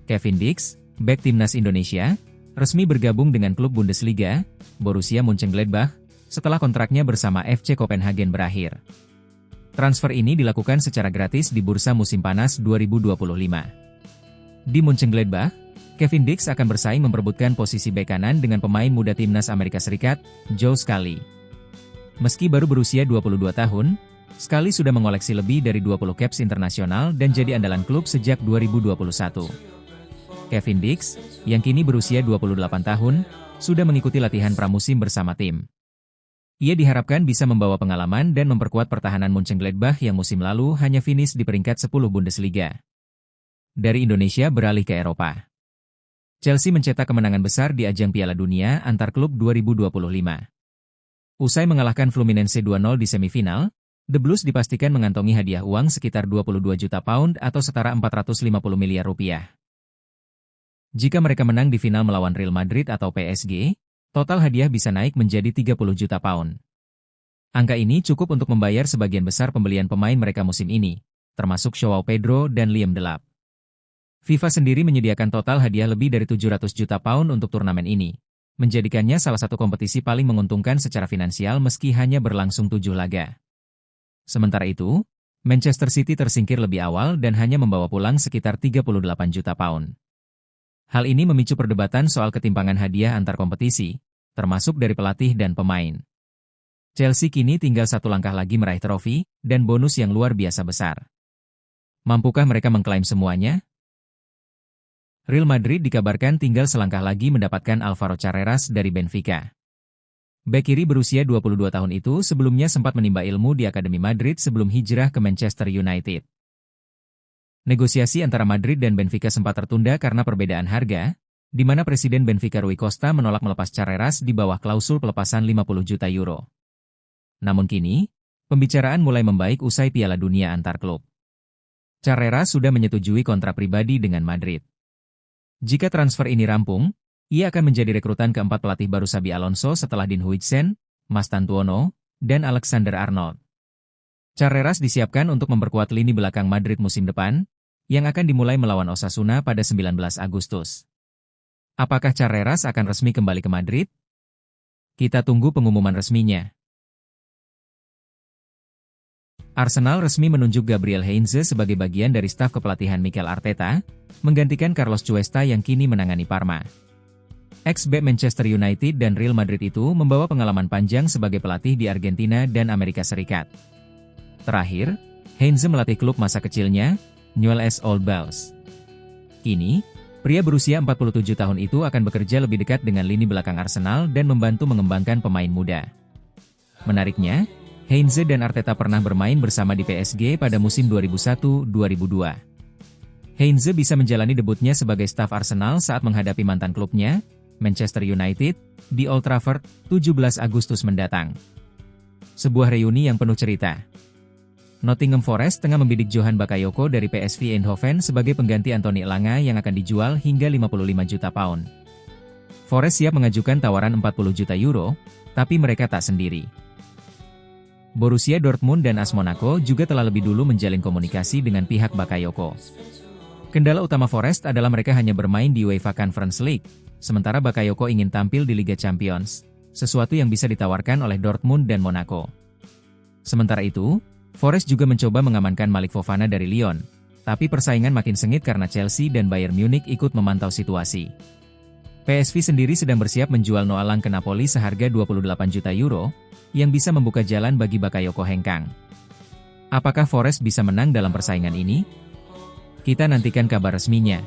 Kevin Dix, bek timnas Indonesia, resmi bergabung dengan klub Bundesliga, Borussia Mönchengladbach, setelah kontraknya bersama FC Copenhagen berakhir. Transfer ini dilakukan secara gratis di bursa musim panas 2025. Di Mönchengladbach, Kevin Dix akan bersaing memperebutkan posisi bek kanan dengan pemain muda timnas Amerika Serikat, Joe Scully. Meski baru berusia 22 tahun, Scully sudah mengoleksi lebih dari 20 caps internasional dan jadi andalan klub sejak 2021. Kevin Dix, yang kini berusia 28 tahun, sudah mengikuti latihan pramusim bersama tim. Ia diharapkan bisa membawa pengalaman dan memperkuat pertahanan Mönchengladbach yang musim lalu hanya finish di peringkat 10 Bundesliga. Dari Indonesia beralih ke Eropa. Chelsea mencetak kemenangan besar di ajang Piala Dunia antar klub 2025. Usai mengalahkan Fluminense 2-0 di semifinal, The Blues dipastikan mengantongi hadiah uang sekitar 22 juta pound atau setara 450 miliar rupiah. Jika mereka menang di final melawan Real Madrid atau PSG, total hadiah bisa naik menjadi 30 juta pound. Angka ini cukup untuk membayar sebagian besar pembelian pemain mereka musim ini, termasuk Joao Pedro dan Liam Delap. FIFA sendiri menyediakan total hadiah lebih dari 700 juta pound untuk turnamen ini, menjadikannya salah satu kompetisi paling menguntungkan secara finansial meski hanya berlangsung 7 laga. Sementara itu, Manchester City tersingkir lebih awal dan hanya membawa pulang sekitar 38 juta pound. Hal ini memicu perdebatan soal ketimpangan hadiah antar kompetisi, termasuk dari pelatih dan pemain. Chelsea kini tinggal satu langkah lagi meraih trofi dan bonus yang luar biasa besar. Mampukah mereka mengklaim semuanya? Real Madrid dikabarkan tinggal selangkah lagi mendapatkan Alvaro Carreras dari Benfica. Bek kiri berusia 22 tahun itu sebelumnya sempat menimba ilmu di Akademi Madrid sebelum hijrah ke Manchester United. Negosiasi antara Madrid dan Benfica sempat tertunda karena perbedaan harga, di mana Presiden Benfica Rui Costa menolak melepas Carreras di bawah klausul pelepasan 50 juta euro. Namun kini, pembicaraan mulai membaik usai Piala Dunia antar klub. Carreras sudah menyetujui kontrak pribadi dengan Madrid. Jika transfer ini rampung, ia akan menjadi rekrutan keempat pelatih baru Xabi Alonso setelah Dean Huijsen, Mastantuono, dan Alexander Arnold. Carreras disiapkan untuk memperkuat lini belakang Madrid musim depan, yang akan dimulai melawan Osasuna pada 19 Agustus. Apakah Carreras akan resmi kembali ke Madrid? Kita tunggu pengumuman resminya. Arsenal resmi menunjuk Gabriel Heinze sebagai bagian dari staf kepelatihan Mikel Arteta, menggantikan Carlos Cuesta yang kini menangani Parma. Ex-bek Manchester United dan Real Madrid itu membawa pengalaman panjang sebagai pelatih di Argentina dan Amerika Serikat. Terakhir, Heinze melatih klub masa kecilnya, Newell's Old Boys. Kini, pria berusia 47 tahun itu akan bekerja lebih dekat dengan lini belakang Arsenal dan membantu mengembangkan pemain muda. Menariknya, Heinze dan Arteta pernah bermain bersama di PSG pada musim 2001-2002. Heinze bisa menjalani debutnya sebagai staf Arsenal saat menghadapi mantan klubnya, Manchester United, di Old Trafford, 17 Agustus mendatang. Sebuah reuni yang penuh cerita. Nottingham Forest tengah membidik Johan Bakayoko dari PSV Eindhoven sebagai pengganti Anthony Elanga yang akan dijual hingga 55 juta pound. Forest siap mengajukan tawaran 40 juta euro, tapi mereka tak sendiri. Borussia Dortmund dan AS Monaco juga telah lebih dulu menjalin komunikasi dengan pihak Bakayoko. Kendala utama Forest adalah mereka hanya bermain di UEFA Conference League, sementara Bakayoko ingin tampil di Liga Champions, sesuatu yang bisa ditawarkan oleh Dortmund dan Monaco. Sementara itu, Forest juga mencoba mengamankan Malik Fofana dari Lyon, tapi persaingan makin sengit karena Chelsea dan Bayern Munich ikut memantau situasi. PSV sendiri sedang bersiap menjual Noah Lang ke Napoli seharga 28 juta euro, yang bisa membuka jalan bagi Bakayoko hengkang. Apakah Forest bisa menang dalam persaingan ini? Kita nantikan kabar resminya.